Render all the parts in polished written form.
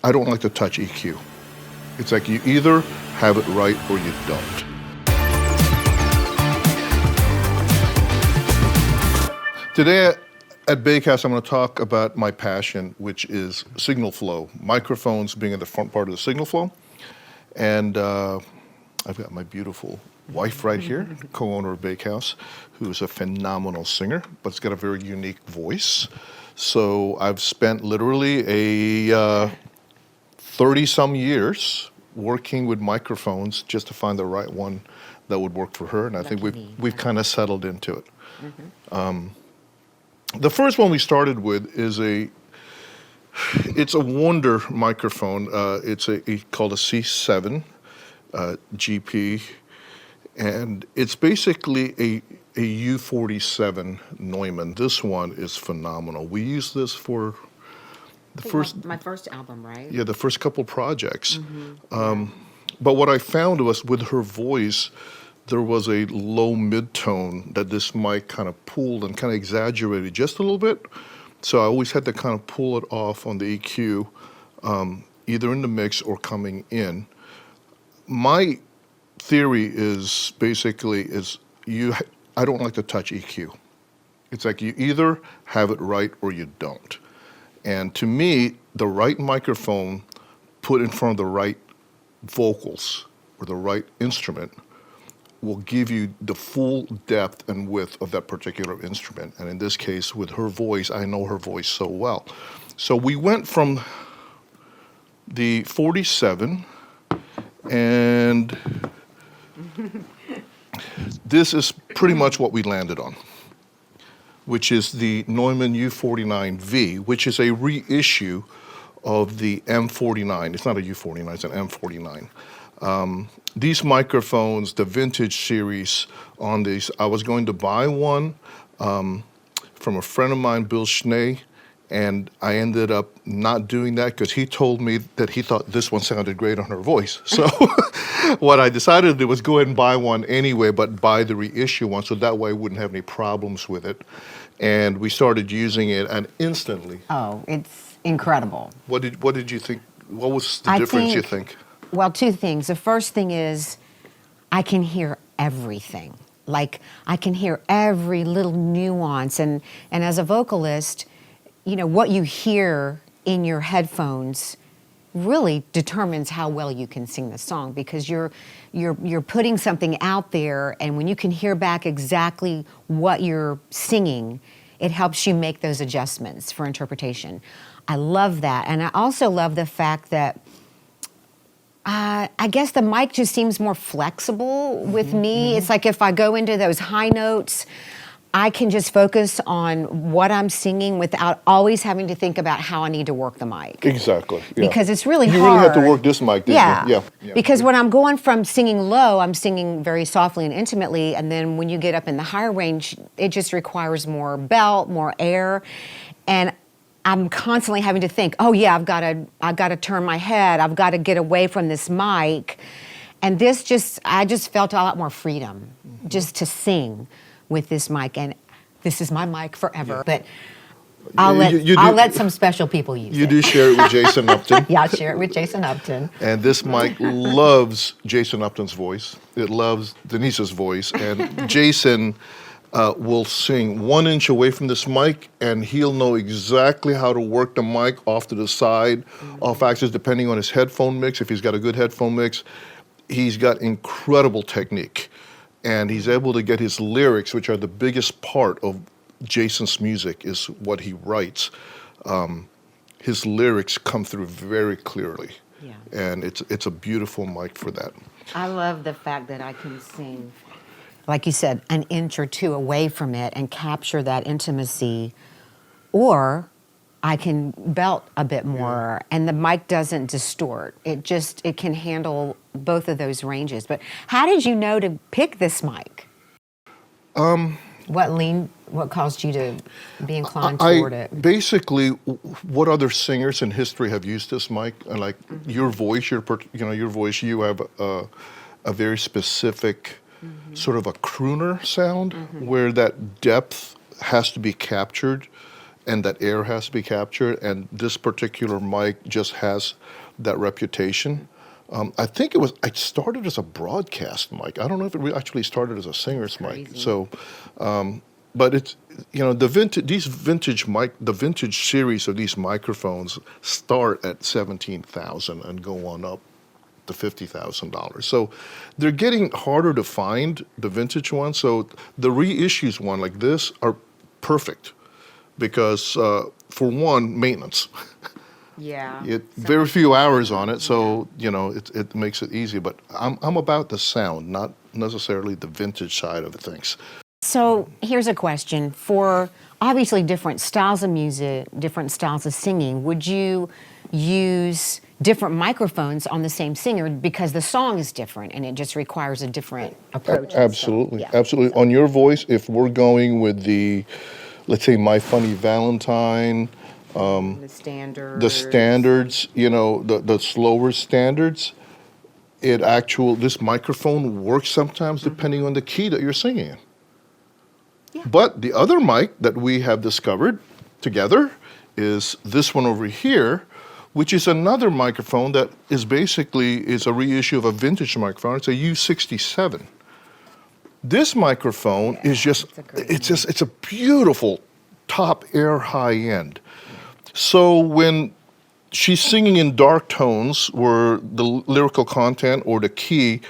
I don't like to touch EQ. It's like you either have it right or you don't. Today at Bakehouse, I'm going to talk about my passion, which is signal flow, microphones being in the front part of the signal flow. And I've got my beautiful wife right here, co-owner of Bakehouse, who is a phenomenal singer, but it's got a very unique voice. So I've spent literally a 30-some years working with microphones just to find the right one that would work for her, and I think we've kind of settled into it. The first one we started with is it's a Wunder microphone. It's called a C-7 GP, and it's basically a U47 Neumann. This one is phenomenal. We use this for my first album, right? Yeah, the first couple projects. But what I found was with her voice, there was a low mid-tone that this mic kind of pulled and kind of exaggerated just a little bit. So I always had to kind of pull it off on the EQ, either in the mix or coming in. My theory is basically I don't like to touch EQ. It's like you either have it right or you don't. And to me, the right microphone put in front of the right vocals or the right instrument will give you the full depth and width of that particular instrument. And in this case, with her voice, I know her voice so well. So we went from the 47, and this is pretty much what we landed on, which is the Neumann U49V, which is a reissue of the M49. It's not a U49, it's an M49. These microphones, the vintage series on these, I was going to buy one from a friend of mine, Bill Schnee, and I ended up not doing that because he told me that he thought this one sounded great on her voice. So what I decided to do was go ahead and buy one anyway, but buy the reissue one so that way I wouldn't have any problems with it. And we started using it, and instantly. Oh, it's incredible. What did you think? What was the difference, you think? Well, two things. The first thing is I can hear everything. Like, I can hear every little nuance. And as a vocalist, you know, what you hear in your headphones really determines how well you can sing the song, because you're putting something out there, and when you can hear back exactly what you're singing, it helps you make those adjustments for interpretation. I love that. And I also love the fact that I guess the mic just seems more flexible with me. It's like if I go into those high notes, I can just focus on what I'm singing without always having to think about how I need to work the mic. Exactly. Yeah. Because it's really hard. You really have to work this mic, didn't you? Yeah. Because when I'm going from singing low, I'm singing very softly and intimately, and then when you get up in the higher range, it just requires more belt, more air, and I'm constantly having to think, oh yeah, I've got to turn my head, I've got to get away from this mic. And I just felt a lot more freedom just to sing with this mic. And this is my mic forever. But I'll let some special people use it. You do share it with Jason Upton. Yeah, I share it with Jason Upton. And this mic loves Jason Upton's voice. It loves Denise's voice. And Jason will sing 1 inch away from this mic, and he'll know exactly how to work the mic off to the side, off axis, depending on his headphone mix. If he's got a good headphone mix, he's got incredible technique. And he's able to get his lyrics, which are the biggest part of Jason's music, is what he writes. His lyrics come through very clearly. Yeah. And it's a beautiful mic for that. I love the fact that I can sing, like you said, an inch or two away from it and capture that intimacy, or I can belt a bit more, and the mic doesn't distort. It can handle both of those ranges. But how did you know to pick this mic? What caused you to be inclined toward it? Basically, what other singers in history have used this mic? And like your voice, your voice, you have a very specific sort of a crooner sound where that depth has to be captured and that air has to be captured, and this particular mic just has that reputation. I think I started as a broadcast mic. I don't know if it actually started as a singer's mic. So, but it's, the vintage series of these microphones start at $17,000 and go on up to $50,000. So they're getting harder to find, the vintage ones. So the reissues one like this are perfect because, for one, maintenance. Yeah. Very few hours on it, so it makes it easy. But I'm about the sound, not necessarily the vintage side of things. So here's a question. For obviously different styles of music, different styles of singing, would you use different microphones on the same singer because the song is different and it just requires a different approach? Absolutely, So, yeah. absolutely. On your voice, if we're going with the, let's say, My Funny Valentine, The standards. the standards, the slower standards, this microphone works sometimes depending on the key that you're singing in. Yeah. But the other mic that we have discovered together is this one over here, which is another microphone that is a reissue of a vintage microphone. It's a U67. This microphone is it's a beautiful top air high end. So when she's singing in dark tones where the lyrical content or the key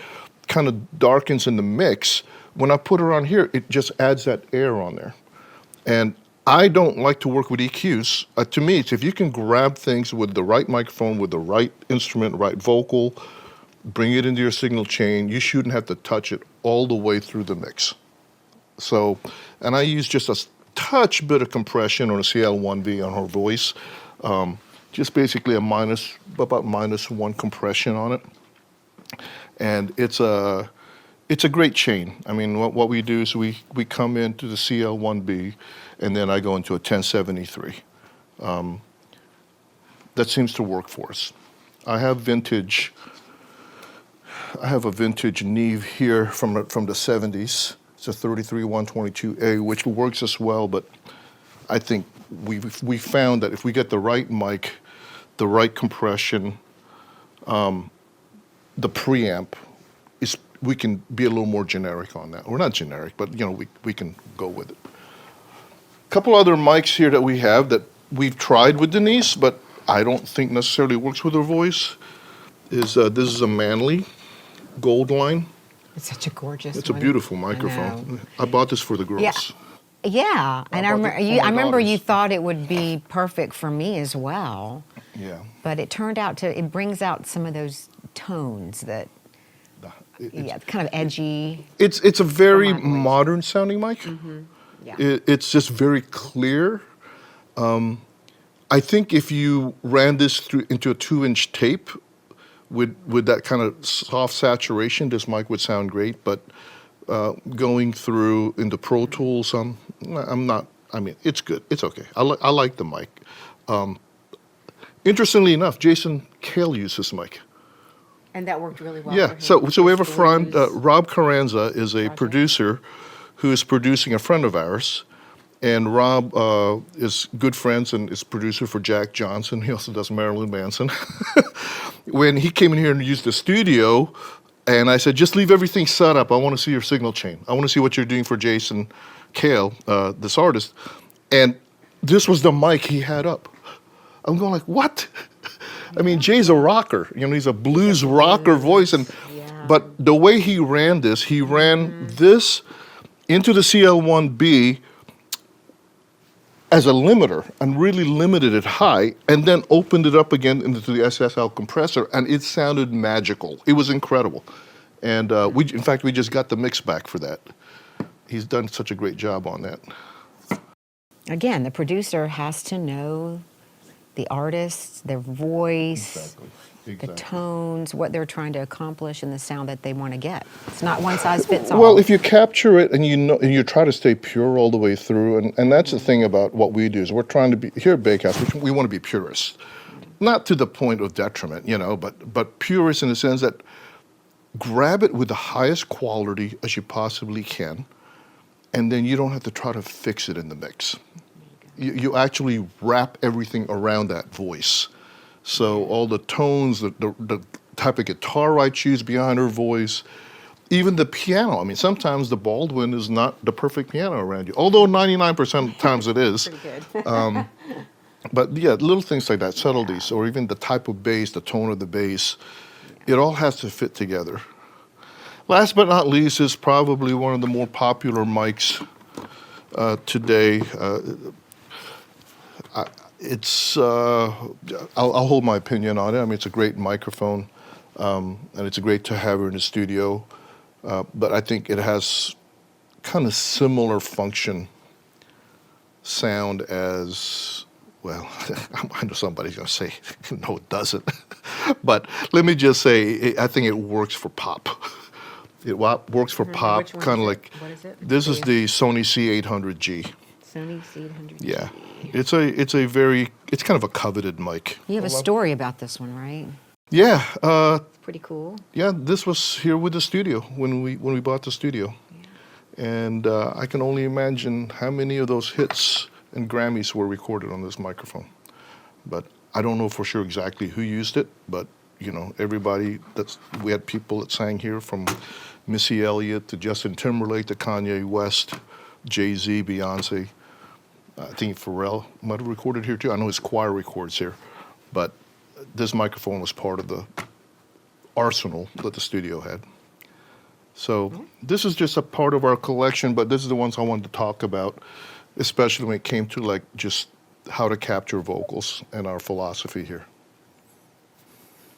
kind of darkens in the mix, when I put her on here, it just adds that air on there. And I don't like to work with EQs. To me, it's if you can grab things with the right microphone, with the right instrument, right vocal, bring it into your signal chain, you shouldn't have to touch it all the way through the mix. So, and I use just a touch bit of compression on a CL1V on her voice, just basically about -1 compression on it. And it's a great chain. I mean, what we do is we come into the CL1B, and then I go into a 1073. That seems to work for us. I have a vintage Neve here from the 70s. It's a 33-122A, which works as well, but I think we found that if we get the right mic, the right compression, the preamp, we can be a little more generic on that. We're not generic, but we can go with it. A couple other mics here that we have that we've tried with Denise, but I don't think necessarily works with her voice. This is a Manley Gold Line. It's such a gorgeous It's a beautiful microphone. I bought this for the girls. Yeah, and I remember you thought it would be perfect for me as well. Yeah. But it turned out it brings out some of those tones that, kind of edgy. It's a very modern sounding mic. Mm-hmm. Yeah. It's just very clear. I think if you ran this into a 2-inch tape with that kind of soft saturation, this mic would sound great. But going through into Pro Tools, I'm not. I mean, it's good. It's okay. I like the mic. Interestingly enough, Jason Cale used this mic. And that worked really well. Yeah. For him. So we have a friend, Rob Carranza, is a producer who is producing a friend of ours. And Rob is good friends and is producer for Jack Johnson. He also does Marilyn Manson. When he came in here and used the studio, and I said, just leave everything set up. I want to see your signal chain. I want to see what you're doing for Jason Cale, this artist. And this was the mic he had up. I'm going like, what? I mean, Jay's a rocker. He's a blues rocker voice. But the way he ran this, he ran this into the CL1B as a limiter and really limited it high, and then opened it up again into the SSL compressor, and it sounded magical. It was incredible. And in fact, we just got the mix back for that. He's done such a great job on that. Again, the producer has to know the artist, their voice, Exactly. the tones, what they're trying to accomplish, and the sound that they want to get. It's not one size fits all. Well, if you capture it and you try to stay pure all the way through, and that's the thing about what we do is we're trying to be here at Bakehouse. We want to be purists, not to the point of detriment, but purists in the sense that grab it with the highest quality as you possibly can, and then you don't have to try to fix it in the mix. you actually wrap everything around that voice. So all the tones, the type of guitar I choose behind her voice, even the piano. I mean, sometimes the Baldwin is not the perfect piano around you, although 99% of the times it is. Pretty good. But yeah, little things like that, subtleties, or even the type of bass, the tone of the bass, it all has to fit together. Last but not least is probably one of the more popular mics today. I'll hold my opinion on it. I mean, it's a great microphone, and it's great to have her in the studio. But I think it has kind of similar function, sound as, well, I know somebody's going to say, no, it doesn't. But let me just say, I think it works for pop. It works for pop, Which one kind of is like, it? What is it? this is the Sony C-800G. Sony C-800G. Yeah, it's kind of a coveted mic. You have a story about this one, right? Yeah, Pretty cool. yeah. This was here with the studio when we bought the studio, and I can only imagine how many of those hits and Grammys were recorded on this microphone. But I don't know for sure exactly who used it. But you know, everybody we had people that sang here, from Missy Elliott to Justin Timberlake to Kanye West, Jay-Z, Beyonce. I think Pharrell might have recorded here too. I know his choir records here, but this microphone was part of the arsenal that the studio had. So this is just a part of our collection, but this is the ones I wanted to talk about, especially when it came to like just how to capture vocals and our philosophy here.